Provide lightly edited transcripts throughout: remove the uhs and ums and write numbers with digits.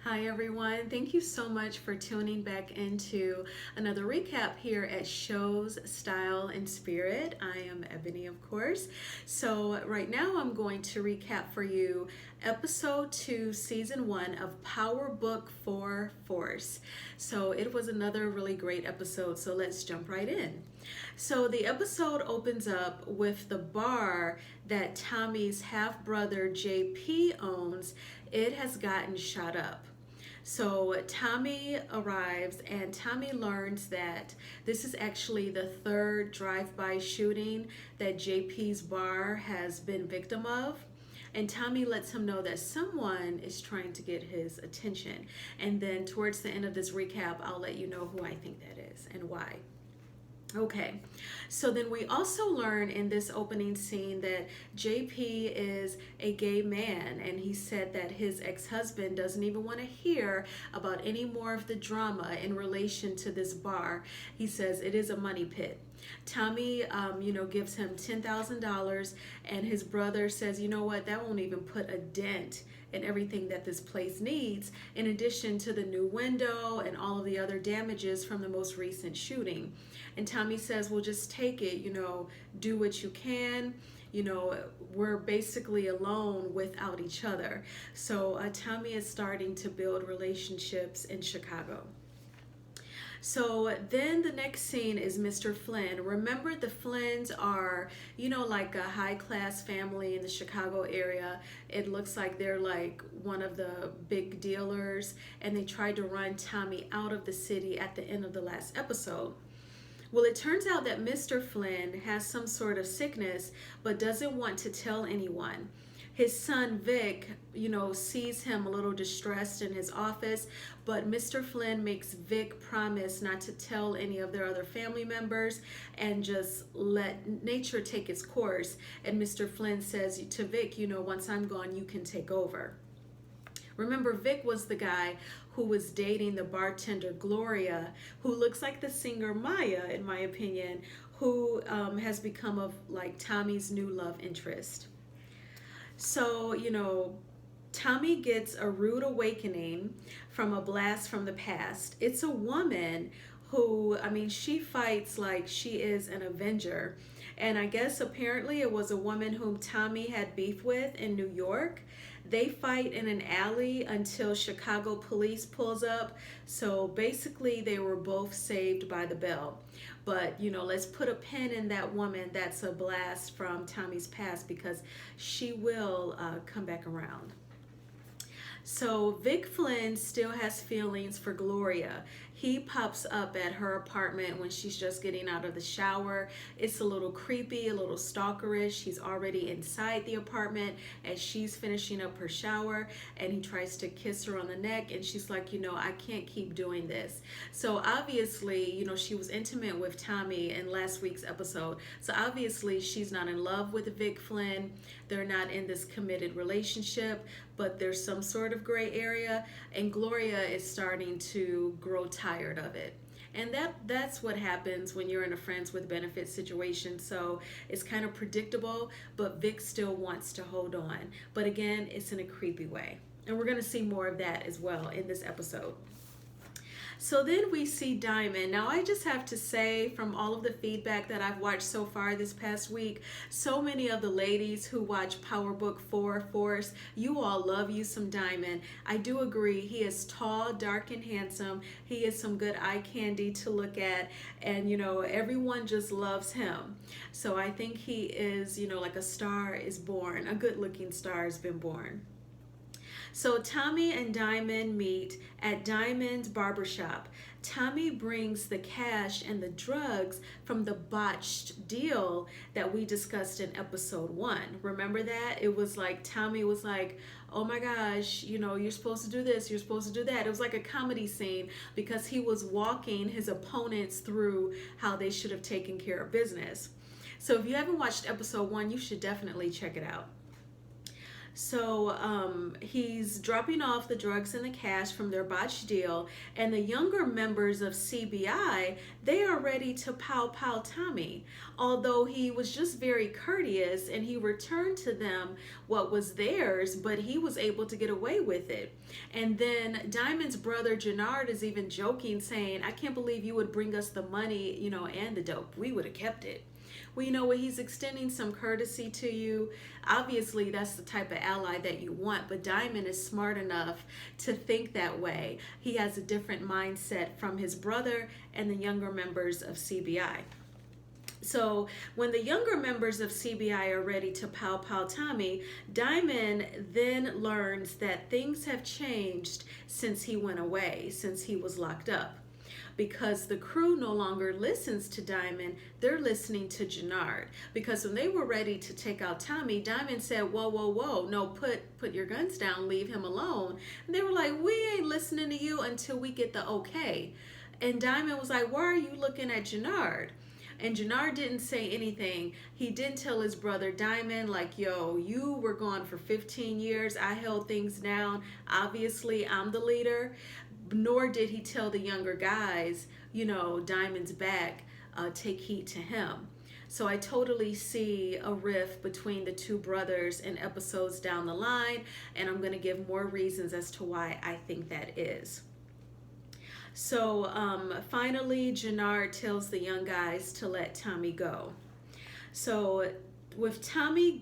Hi everyone, thank you so much for tuning back into another recap here at Shows, Style, and Spirit. I am Ebony, of course. So right now I'm going to recap for you episode 2, season 1 of Power Book 4 Force. So it was another really great episode, so let's jump right in. So the episode opens up with the bar that Tommy's half-brother JP owns. It has gotten shot up. So Tommy arrives and Tommy learns that this is actually the third drive-by shooting that JP's bar has been victim of. And Tommy lets him know that someone is trying to get his attention. And then towards the end of this recap, I'll let you know who I think that is and why. Okay, so then we also learn in this opening scene that JP is a gay man, and he said that his ex-husband doesn't even want to hear about any more of the drama in relation to this bar. He says it is a money pit. Tommy, gives him $10,000, and his brother says, you know what, that won't even put a dent in everything that this place needs, in addition to the new window and all of the other damages from the most recent shooting. And Tommy says, well, just take it, do what you can. We're basically alone without each other. So Tommy is starting to build relationships in Chicago. So then the next scene is Mr. Flynn. Remember, the Flynns are, like a high-class family in the Chicago area. It looks like they're like one of the big dealers, and they tried to run Tommy out of the city at the end of the last episode. Well, it turns out that Mr. Flynn has some sort of sickness, but doesn't want to tell anyone. His son Vic, sees him a little distressed in his office, but Mr. Flynn makes Vic promise not to tell any of their other family members and just let nature take its course. And Mr. Flynn says to Vic, once I'm gone, you can take over. Remember, Vic was the guy who was dating the bartender Gloria, who looks like the singer Maya, in my opinion, who has become Tommy's new love interest. So, Tommy gets a rude awakening from a blast from the past. It's a woman who, she fights like she is an Avenger. And I guess apparently it was a woman whom Tommy had beef with in New York. They fight in an alley until Chicago police pulls up. So basically they were both saved by the bell. But, let's put a pin in that woman. That's a blast from Tommy's past, because she will come back around. So Vic Flynn still has feelings for Gloria. He pops up at her apartment when she's just getting out of the shower. It's a little creepy, a little stalkerish. He's already inside the apartment as she's finishing up her shower, and he tries to kiss her on the neck, and she's like, I can't keep doing this. So obviously, she was intimate with Tommy in last week's episode. So obviously she's not in love with Vic Flynn. They're not in this committed relationship, but there's some sort of gray area, and Gloria is starting to grow tired of it. And that's what happens when you're in a friends with benefits situation. So it's kind of predictable, but Vic still wants to hold on. But again, it's in a creepy way. And we're going to see more of that as well in this episode. So then we see Diamond. Now I just have to say, from all of the feedback that I've watched so far this past week, so many of the ladies who watch Power Book 4 Force, you all love you some Diamond. I do agree. He is tall, dark, and handsome. He is some good eye candy to look at, and everyone just loves him. So I think he is, like a star is born. A good looking star has been born. So Tommy and Diamond meet at Diamond's barbershop. Tommy brings the cash and the drugs from the botched deal that we discussed in episode 1. Remember that? It was like Tommy was like, oh my gosh, you're supposed to do this, you're supposed to do that. It was like a comedy scene because he was walking his opponents through how they should have taken care of business. So if you haven't watched episode 1, you should definitely check it out. So he's dropping off the drugs and the cash from their botched deal, and the younger members of CBI, they are ready to pow pow Tommy. Although he was just very courteous and he returned to them what was theirs, but he was able to get away with it. And then Diamond's brother Jannard is even joking, saying, "I can't believe you would bring us the money, and the dope. We would have kept it." Well, you know what? He's extending some courtesy to you. Obviously, that's the type of ally that you want, but Diamond is smart enough to think that way. He has a different mindset from his brother and the younger members of CBI. So when the younger members of CBI are ready to pow pow Tommy, Diamond then learns that things have changed since he went away, since he was locked up. Because the crew no longer listens to Diamond, they're listening to Jannard. Because when they were ready to take out Tommy, Diamond said, "Whoa, whoa, whoa, no, put your guns down, leave him alone." And they were like, "We ain't listening to you until we get the okay." And Diamond was like, "Why are you looking at Jannard?" And Jannard didn't say anything. He didn't tell his brother Diamond, like, "Yo, you were gone for 15 years. I held things down. Obviously, I'm the leader." Nor did he tell the younger guys, Diamond's back, take heed to him. So I totally see a rift between the two brothers in episodes down the line, and I'm going to give more reasons as to why I think that is. So finally, Jannard tells the young guys to let Tommy go. So with Tommy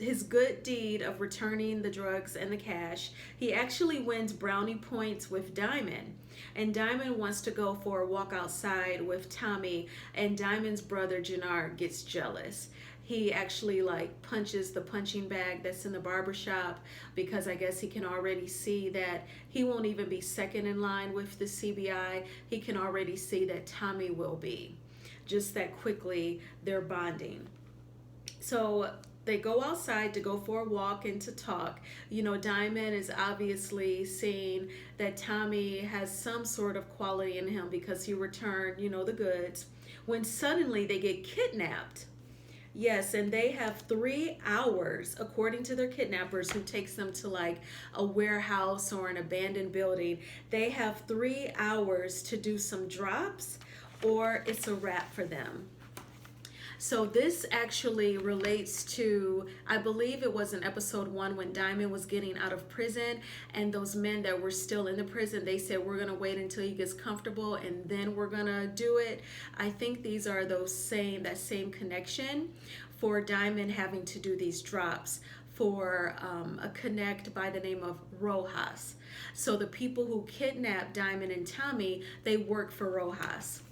his good deed of returning the drugs and the cash, he actually wins brownie points with Diamond. And Diamond wants to go for a walk outside with Tommy, and Diamond's brother Jannard gets jealous. He actually punches the punching bag that's in the barber shop, because I guess he can already see that he won't even be second in line with the CBI. He can already see that Tommy will be. Just that quickly they're bonding. So they go outside to go for a walk and to talk. Diamond is obviously seeing that Tommy has some sort of quality in him because he returned, the goods. When suddenly they get kidnapped. Yes, and they have 3 hours, according to their kidnappers, who takes them to a warehouse or an abandoned building. They have 3 hours to do some drops, or it's a wrap for them. So this actually relates to, I believe it was in episode 1 when Diamond was getting out of prison, and those men that were still in the prison, they said, "We're going to wait until he gets comfortable and then we're going to do it." I think these are that same connection for Diamond having to do these drops for a connect by the name of Rojas. So the people who kidnapped Diamond and Tommy, they work for Rojas.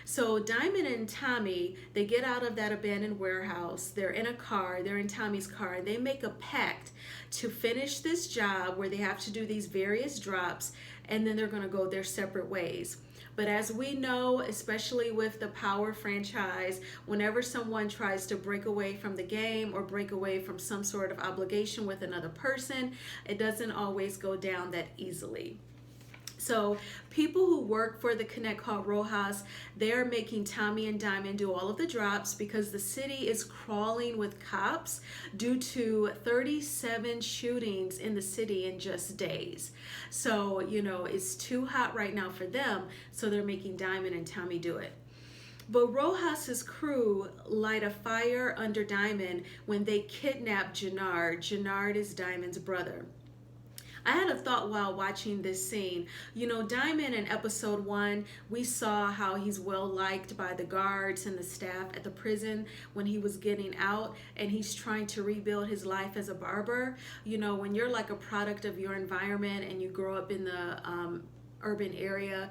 So Diamond and Tommy, they get out of that abandoned warehouse. They're in a car. They're in Tommy's car. And they make a pact to finish this job where they have to do these various drops. And then they're going to go their separate ways. But as we know, especially with the Power franchise, whenever someone tries to break away from the game or break away from some sort of obligation with another person, it doesn't always go down that easily. So people who work for the Connect called Rojas, they're making Tommy and Diamond do all of the drops because the city is crawling with cops due to 37 shootings in the city in just days. So, it's too hot right now for them, so they're making Diamond and Tommy do it. But Rojas's crew light a fire under Diamond when they kidnap Jannard. Jannard is Diamond's brother. I had a thought while watching this scene. Diamond in episode 1, we saw how he's well liked by the guards and the staff at the prison when he was getting out, and he's trying to rebuild his life as a barber. When you're a product of your environment and you grow up in the urban area,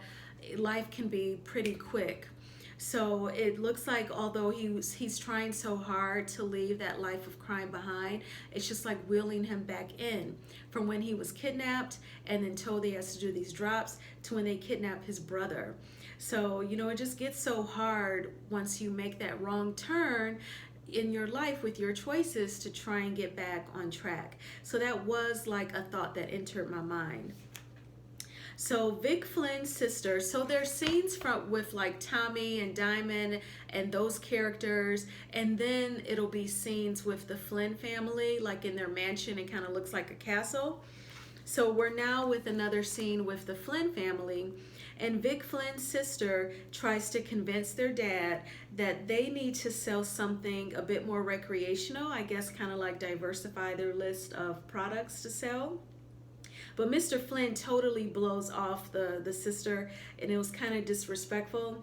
life can be pretty quick. So it looks like although he's trying so hard to leave that life of crime behind, it's just like wheeling him back in from when he was kidnapped and then told he has to do these drops to when they kidnap his brother. So, it just gets so hard once you make that wrong turn in your life with your choices to try and get back on track. So that was a thought that entered my mind. So Vic Flynn's sister. So there's scenes from with like Tommy and Diamond and those characters, and then it'll be scenes with the Flynn family, like in their mansion. It kind of looks like a castle. So we're now with another scene with the Flynn family, and Vic Flynn's sister tries to convince their dad that they need to sell something a bit more recreational, I guess kind of like diversify their list of products to sell. But Mr. Flynn totally blows off the sister, and it was kind of disrespectful.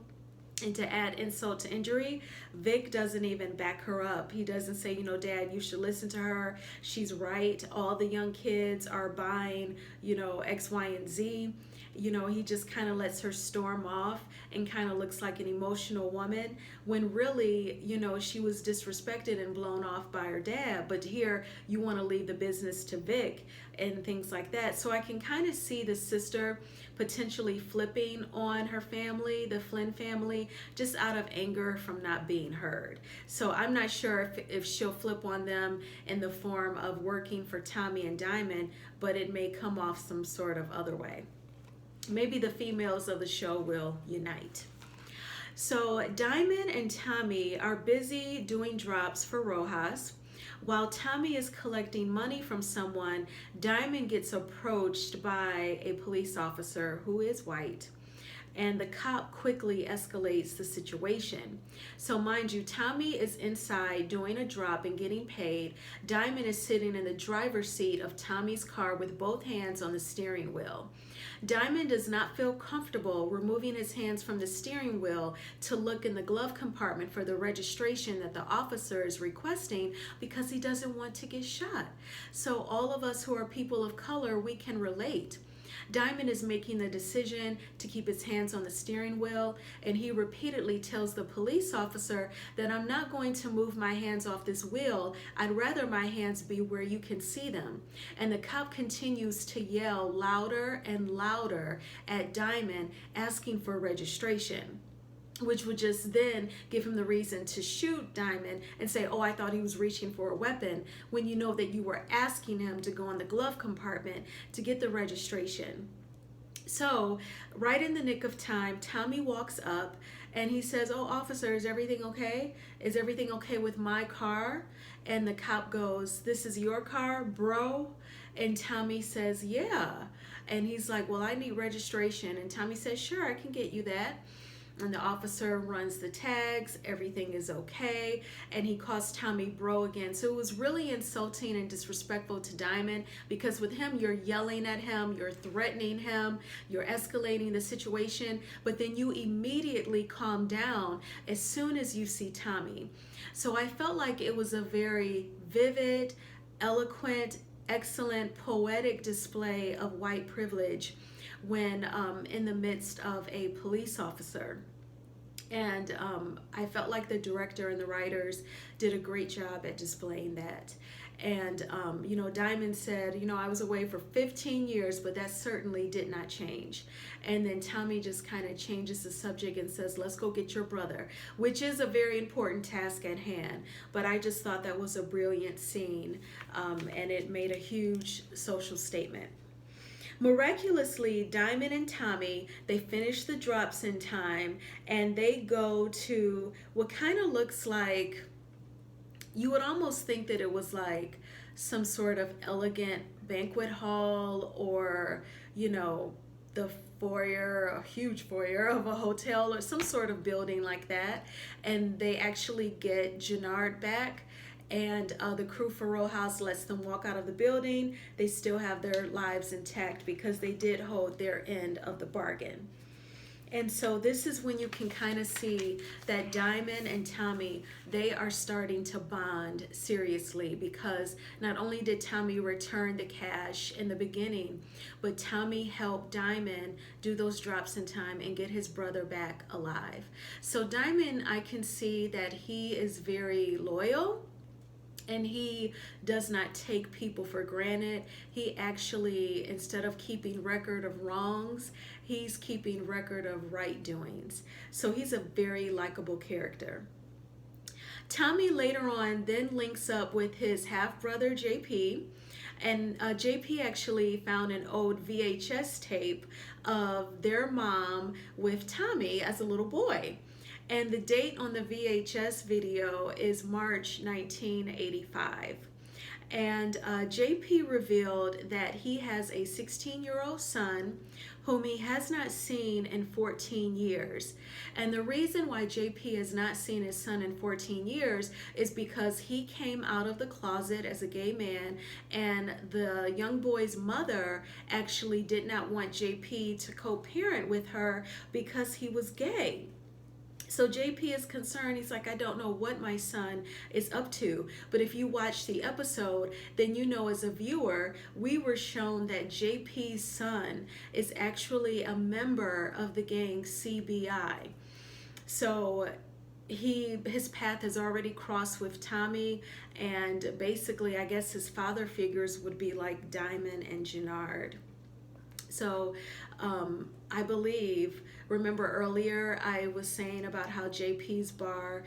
And to add insult to injury, Vic doesn't even back her up. He doesn't say, Dad, you should listen to her. She's right. All the young kids are buying, X, Y, and Z. He just kind of lets her storm off and kind of looks like an emotional woman when really, she was disrespected and blown off by her dad. But here you want to leave the business to Vic and things like that. So I can kind of see the sister potentially flipping on her family, the Flynn family, just out of anger from not being heard. So I'm not sure if she'll flip on them in the form of working for Tommy and Diamond, but it may come off some sort of other way. Maybe the females of the show will unite. So Diamond and Tommy are busy doing drops for Rojas. While Tommy is collecting money from someone, Diamond gets approached by a police officer who is white, and the cop quickly escalates the situation. So mind you, Tommy is inside doing a drop and getting paid. Diamond is sitting in the driver's seat of Tommy's car with both hands on the steering wheel. Diamond does not feel comfortable removing his hands from the steering wheel to look in the glove compartment for the registration that the officer is requesting because he doesn't want to get shot. So all of us who are people of color, we can relate. Diamond is making the decision to keep his hands on the steering wheel, and he repeatedly tells the police officer that I'm not going to move my hands off this wheel. I'd rather my hands be where you can see them. And the cop continues to yell louder and louder at Diamond, asking for registration, which would just then give him the reason to shoot Diamond and say, oh, I thought he was reaching for a weapon, when you know that you were asking him to go in the glove compartment to get the registration. So right in the nick of time, Tommy walks up and he says, oh, officer, is everything okay? Is everything okay with my car? And the cop goes, this is your car, bro? And Tommy says, yeah. And he's like, well, I need registration. And Tommy says, sure, I can get you that. And the officer runs the tags, everything is okay, and he calls Tommy bro again. So it was really insulting and disrespectful to Diamond, because with him, you're yelling at him, you're threatening him, you're escalating the situation, but then you immediately calm down as soon as you see Tommy. So I felt like it was a very vivid, eloquent, excellent, poetic display of white privilege when in the midst of a police officer. And I felt like the director and the writers did a great job at displaying that. And, Diamond said, I was away for 15 years, but that certainly did not change. And then Tommy just kind of changes the subject and says, let's go get your brother, which is a very important task at hand. But I just thought that was a brilliant scene, and it made a huge social statement. Miraculously, Diamond and Tommy, they finish the drops in time, and they go to what kind of looks like, you would almost think that it was like some sort of elegant banquet hall, or, the foyer, a huge foyer of a hotel or some sort of building like that. And they actually get Jannard back. And the crew for Rojas lets them walk out of the building. They still have their lives intact because they did hold their end of the bargain. And so this is when you can kind of see that Diamond and Tommy, they are starting to bond seriously, because not only did Tommy return the cash in the beginning, but Tommy helped Diamond do those drops in time and get his brother back alive. So Diamond, I can see that he is very loyal, and he does not take people for granted. He actually, instead of keeping record of wrongs, he's keeping record of right doings. So he's a very likable character. Tommy later on then links up with his half-brother JP, And JP actually found an old VHS tape of their mom with Tommy as a little boy. And the date on the VHS video is March 1985. And JP revealed that he has a 16-year-old son whom he has not seen in 14 years. And the reason why JP has not seen his son in 14 years is because he came out of the closet as a gay man, and the young boy's mother actually did not want JP to co-parent with her because he was gay. So JP is concerned. He's like, I don't know what my son is up to. But if you watch the episode, then you know as a viewer, we were shown that JP's son is actually a member of the gang CBI. So his path has already crossed with Tommy, and basically I guess his father figures would be like Diamond and Jannard. So I believe, remember earlier I was saying about how JP's bar,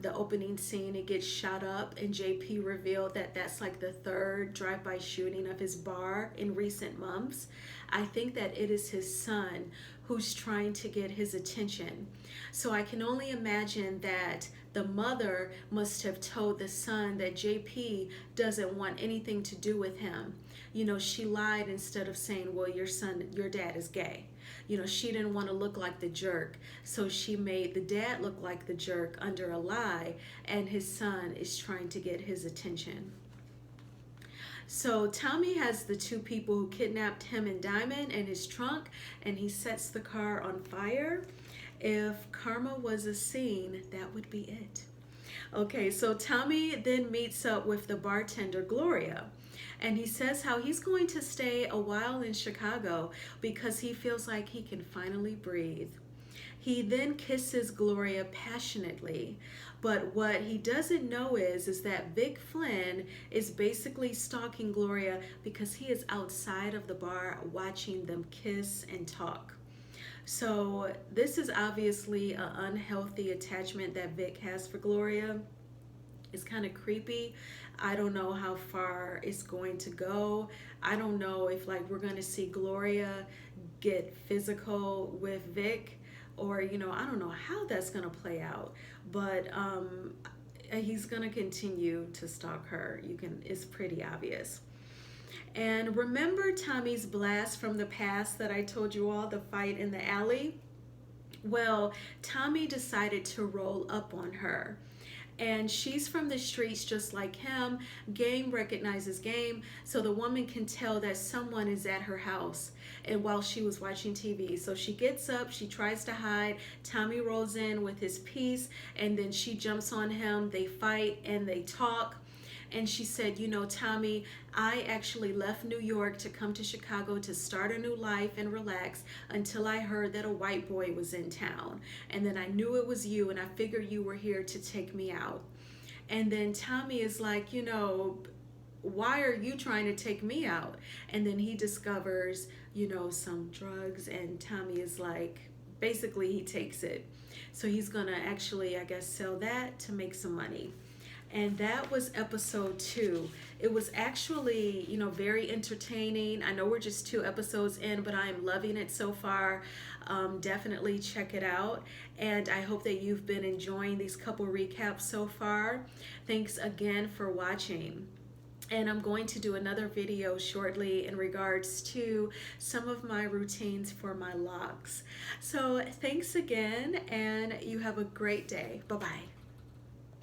the opening scene, it gets shot up, and JP revealed that that's like the third drive-by shooting of his bar in recent months. I think that it is his son who's trying to get his attention. So I can only imagine that the mother must have told the son that JP doesn't want anything to do with him. You know, she lied instead of saying, well, your dad is gay. You know, she didn't want to look like the jerk, so she made the dad look like the jerk under a lie, and his son is trying to get his attention. So Tommy has the two people who kidnapped him and Diamond in his trunk, and he sets the car on fire. If karma was a scene, that would be it. Okay, so Tommy then meets up with the bartender, Gloria. And he says how he's going to stay a while in Chicago because he feels like he can finally breathe. He then kisses Gloria passionately, but what he doesn't know is that Vic Flynn is basically stalking Gloria because he is outside of the bar watching them kiss and talk. So this is obviously an unhealthy attachment that Vic has for Gloria. It's kind of creepy. I don't know how far it's going to go. I don't know if like we're going to see Gloria get physical with Vic, or you know, I don't know how that's going to play out. But he's going to continue to stalk her. It's pretty obvious. And remember Tommy's blast from the past that I told you all, the fight in the alley? Well, Tommy decided to roll up on her. And she's from the streets just like him. Game recognizes game, so the woman can tell that someone is at her house and while she was watching TV. So she gets up, she tries to hide. Tommy rolls in with his piece, and then she jumps on him. They fight and they talk. And she said, you know, Tommy, I actually left New York to come to Chicago to start a new life and relax until I heard that a white boy was in town. And then I knew it was you, and I figured you were here to take me out. And then Tommy is like, you know, why are you trying to take me out? And then he discovers, you know, some drugs, and Tommy is like, basically he takes it. So he's gonna actually, I guess, sell that to make some money. And that was episode 2. It was actually, you know, very entertaining. I know we're just 2 episodes in, but I am loving it so far. Definitely check it out. And I hope that you've been enjoying these couple recaps so far. Thanks again for watching. And I'm going to do another video shortly in regards to some of my routines for my locks. So thanks again, and you have a great day. Bye-bye.